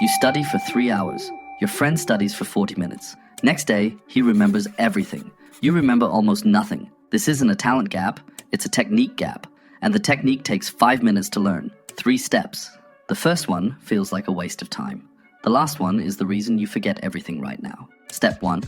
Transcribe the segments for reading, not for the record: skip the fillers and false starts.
You study for 3 hours. Your friend studies for 40 minutes. Next day, he remembers everything. You remember almost nothing. This isn't a talent gap, it's a technique gap. And the technique takes 5 minutes to learn. 3 steps. The first one feels like a waste of time. The last one is the reason you forget everything right now. Step 1.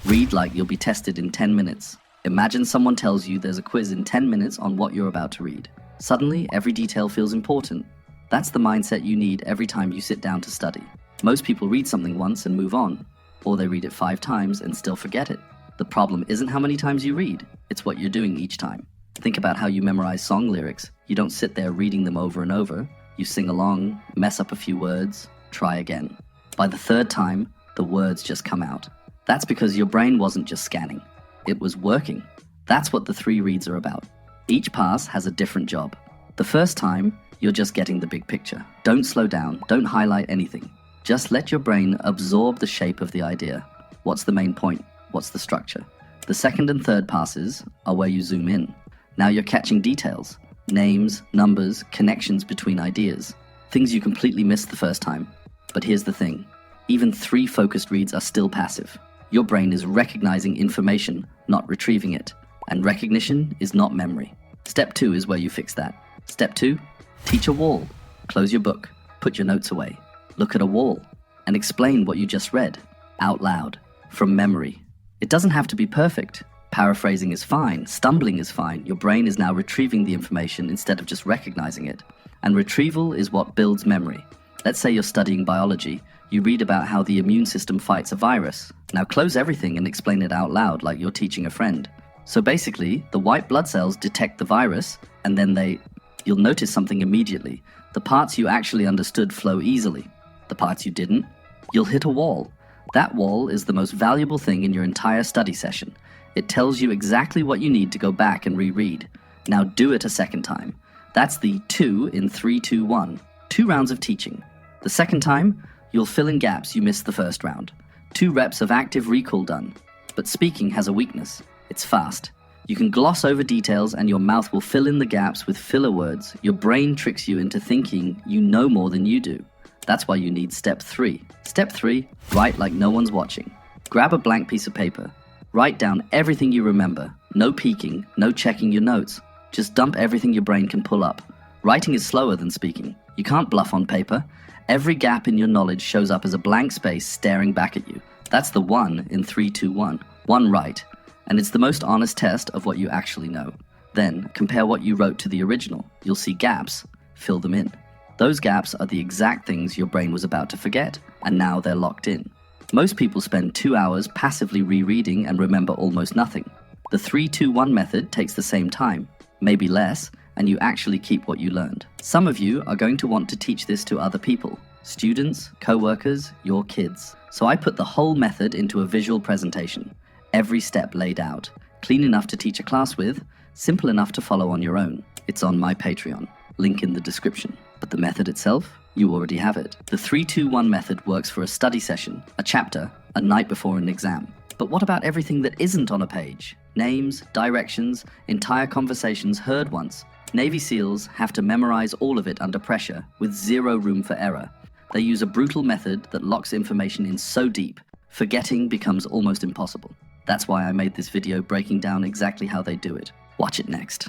Read like you'll be tested in 10 minutes. Imagine someone tells you there's a quiz in 10 minutes on what you're about to read. Suddenly, every detail feels important. That's the mindset you need every time you sit down to study. Most people read something once and move on, or they read it 5 times and still forget it. The problem isn't how many times you read, it's what you're doing each time. Think about how you memorize song lyrics. You don't sit there reading them over and over. You sing along, mess up a few words, try again. By the 3rd time, the words just come out. That's because your brain wasn't just scanning. It was working. That's what the 3 reads are about. Each pass has a different job. The first time, you're just getting the big picture. Don't slow down, don't highlight anything. Just let your brain absorb the shape of the idea. What's the main point? What's the structure? The 2nd and 3rd passes are where you zoom in. Now you're catching details. Names, numbers, connections between ideas. Things you completely missed the first time. But here's the thing. Even 3 focused reads are still passive. Your brain is recognizing information, not retrieving it. And recognition is not memory. Step 2 is where you fix that. Step 2, teach a wall. Close your book, put your notes away. Look at a wall and explain what you just read out loud from memory. It doesn't have to be perfect. Paraphrasing is fine, stumbling is fine. Your brain is now retrieving the information instead of just recognizing it. And retrieval is what builds memory. Let's say you're studying biology. You read about how the immune system fights a virus. Now close everything and explain it out loud like you're teaching a friend. So basically, the white blood cells detect the virus and then you'll notice something immediately. The parts you actually understood flow easily. The parts you didn't, you'll hit a wall. That wall is the most valuable thing in your entire study session. It tells you exactly what you need to go back and reread. Now do it a 2nd time. That's the 2 in 3, 2, 1. 2 rounds of teaching. The 2nd time, you'll fill in gaps you missed the 1st round. 2 reps of active recall done. But speaking has a weakness. It's fast. You can gloss over details and your mouth will fill in the gaps with filler words. Your brain tricks you into thinking you know more than you do. That's why you need step 3. Step 3, write like no one's watching. Grab a blank piece of paper. Write down everything you remember. No peeking, no checking your notes. Just dump everything your brain can pull up. Writing is slower than speaking. You can't bluff on paper. Every gap in your knowledge shows up as a blank space staring back at you. That's the 1 in 3, 2, 1. 1 right. And it's the most honest test of what you actually know. Then, compare what you wrote to the original. You'll see gaps. Fill them in. Those gaps are the exact things your brain was about to forget, and now they're locked in. Most people spend 2 hours passively rereading and remember almost nothing. The 3-2-1 method takes the same time, maybe less, and you actually keep what you learned. Some of you are going to want to teach this to other people. Students, co-workers, your kids. So I put the whole method into a visual presentation. Every step laid out. Clean enough to teach a class with, simple enough to follow on your own. It's on my Patreon. Link in the description. But the method itself, you already have it. The 3-2-1 method works for a study session, a chapter, a night before an exam. But what about everything that isn't on a page? Names, directions, entire conversations heard once. Navy SEALs have to memorize all of it under pressure, with 0 room for error. They use a brutal method that locks information in so deep, forgetting becomes almost impossible. That's why I made this video breaking down exactly how they do it. Watch it next.